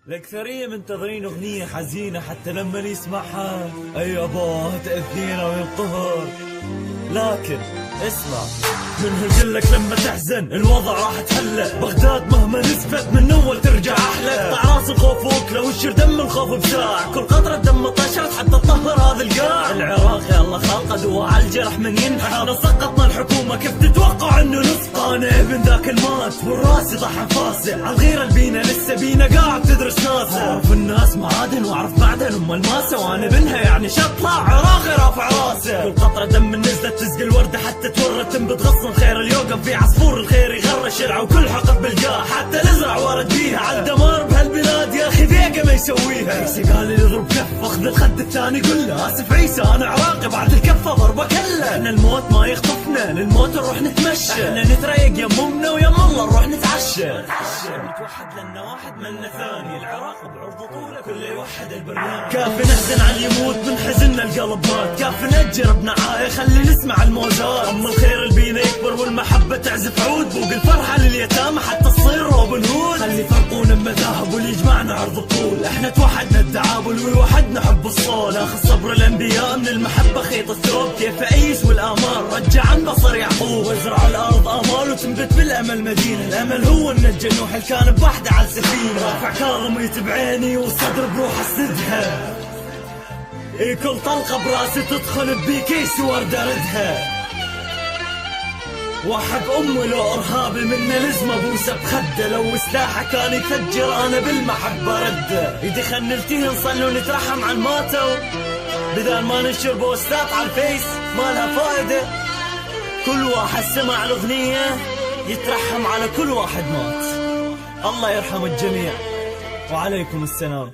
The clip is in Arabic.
الأكثرية منتظرين أغنية حزينة حتى لما يسمعها أي يابا تأذينا وينقهر. لكن اسمع، من هجلك لما تحزن الوضع راح تحلى. بغداد مهما نزفت من اول ترجع احلى. قطع راس الخوف وكله وشر دم الخوف بساع. كل قطرة دم طشرت حتى تطهر هذا القاع. العراق يا الله خلقه دوا على الجرح من ينحى. احنا سقطنا الحكومة كيف تتوقع انه نسقى. انا ابن ذاك المات والراس ضح انفاسه. عالغيرة البينا لسه بينا قاعد تدرس ناسه. اعرف الناس معادن واعرف معدن ام الماسة. وانا بنها يعني شطلع عراقي رافع راسه. كل قطرة دم نزلت تسقي الوردة حتى تورت تنبت غصن خير اليوقف في عصفور الخير يغرى الشرع. وكل حقب بالجاه حتى نزرع ورد بيها. عالدمار بهالبلاد يا اخي ذيقه ما يسويها. عيسى قال لي يضرب كف اخذ الخد الثاني كله. اسف عيسى انا عراقي بعد الكفه ضربه كله. احنا الموت ما يخطفنا للموت نروح نتمشى. احنا نتريق يم امنا ويم الله نروح نتعشى. نتوحد لنا واحد منا ثاني. العراق بعرض طوله كله يوحد البريان. كافي نحزن على يموت من حزننا القلب مات. كافي نجر بنعايه خلي نسمع الموزات. اما الخير البينا يكبر والمحبة تعزف عود. فوق الفرحة لليتامى حتى تصير روبن هود. خلي يفرقونا بمذاهب واللي يجمعنا عرض الطول. احنا توحدنا التعامل ويوحدنا حب الصول. اخذ صبر الانبياء من المحبة خيط الثوب. كيف اعيش والامال رجع عن بصر يعقوب. وازرع الارض امال وتنبت بالامل مدينة. الامل هو النجى نوح اللي كان بوحده على السفينة. رافع كاظم بعيني والصدر بروح اسندها. كل طلقة براسي تدخل بكيس ورد اردها. وحق امي لو ارهابي منه لزم ابوسه بخده. لو سلاحه كان يفجر انا بالمحبه رده. ايدي خنلتيه نصلي ونترحم على الماتوا. بدال ما ننشر بوستات على الفيس ما لها فائده. كل واحد سمع الاغنيه يترحم على كل واحد مات. الله يرحم الجميع وعليكم السلام.